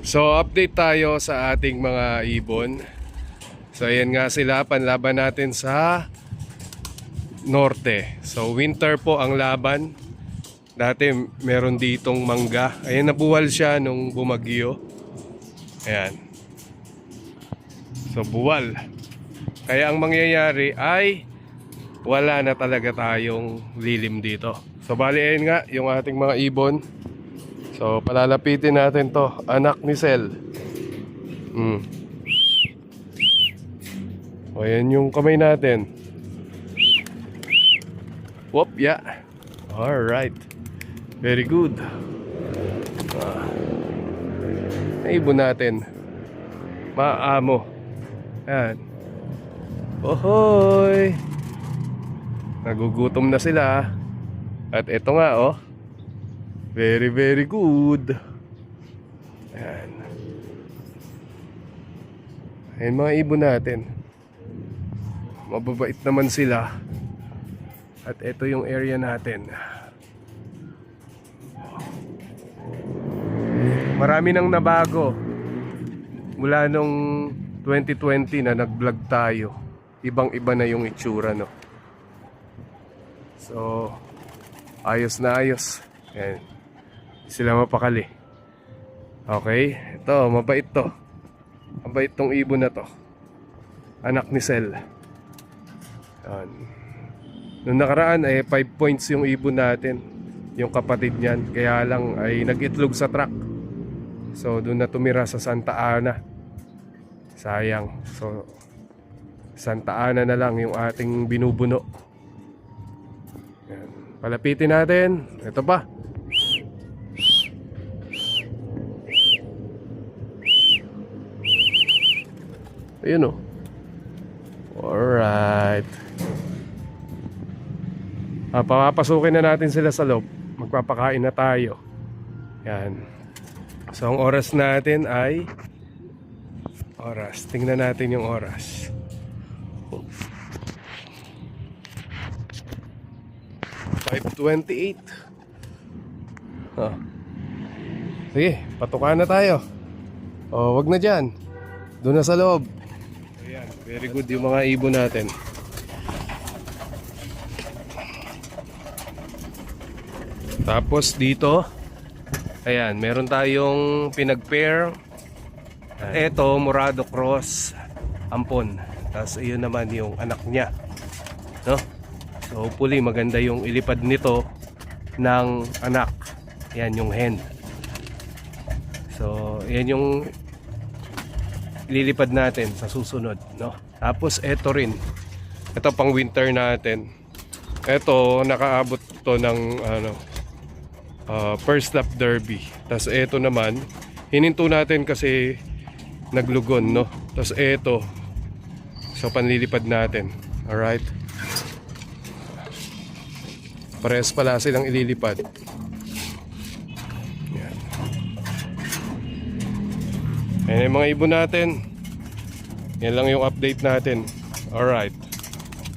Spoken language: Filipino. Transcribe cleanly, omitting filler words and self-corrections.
So update tayo sa ating mga ibon. So ayan nga sila, panlaban natin sa norte. So winter po ang laban. Dati meron ditong mangga. Ayan, nabuwal siya nung bumagyo. Ayan. So buwal. Kaya ang mangyayari ay wala na talaga tayong lilim dito. So bali ayan nga yung ating mga ibon. So palalapitin natin to, anak ni Sel. O yan yung kamay natin. Whoop, yeah. Alright. Very good. Ibon natin. Maamo. Yan. Ohoy. Nagugutom na sila. At ito nga oh. Very very good. Ayan. Ayan mga ibon natin. Mababait naman sila. At ito yung area natin. Marami nang nabago mula nung 2020 na nag-vlog tayo. Ibang iba na yung itsura, no? So ayos na ayos. Ayan. Sila mapakali. Okay, ito, mabait to. Mabait tong ibon na to. Anak ni Sel. Yan. Noong nakaraan ay 5 points yung ibon natin, yung kapatid niyan. Kaya lang ay nag-itlog sa truck. So doon na tumira sa Santa Ana. Sayang. So Santa Ana na lang yung ating binubuno. Yan. Palapitin natin. Ito pa. Ayun o. Alright. Papapasukin na natin sila sa loob. Magpapakain na tayo. Yan. So ang oras natin ay tingnan natin yung oras. 5:28. Sige, patukan na tayo. Wag na dyan. Doon na sa loob. Ayan, very good yung mga ibon natin. Tapos dito, ayan, meron tayong pinag-pair. Ito, Morado Cross Ampon. Tapos ayun naman yung anak niya, no? So hopefully maganda yung ilipad nito ng anak. Ayan yung hen. So ayan yung ililipad natin sa susunod, no? Tapos ito rin. Ito pang winter natin. Ito nakaabot to ng first lap derby. Tapos ito naman hininto natin kasi naglugon, no? Tapos ito, so panlilipad natin. Alright, parehas pala silang ililipad. Yan. Ayan yung mga ibon natin. Yan lang yung update natin. Alright.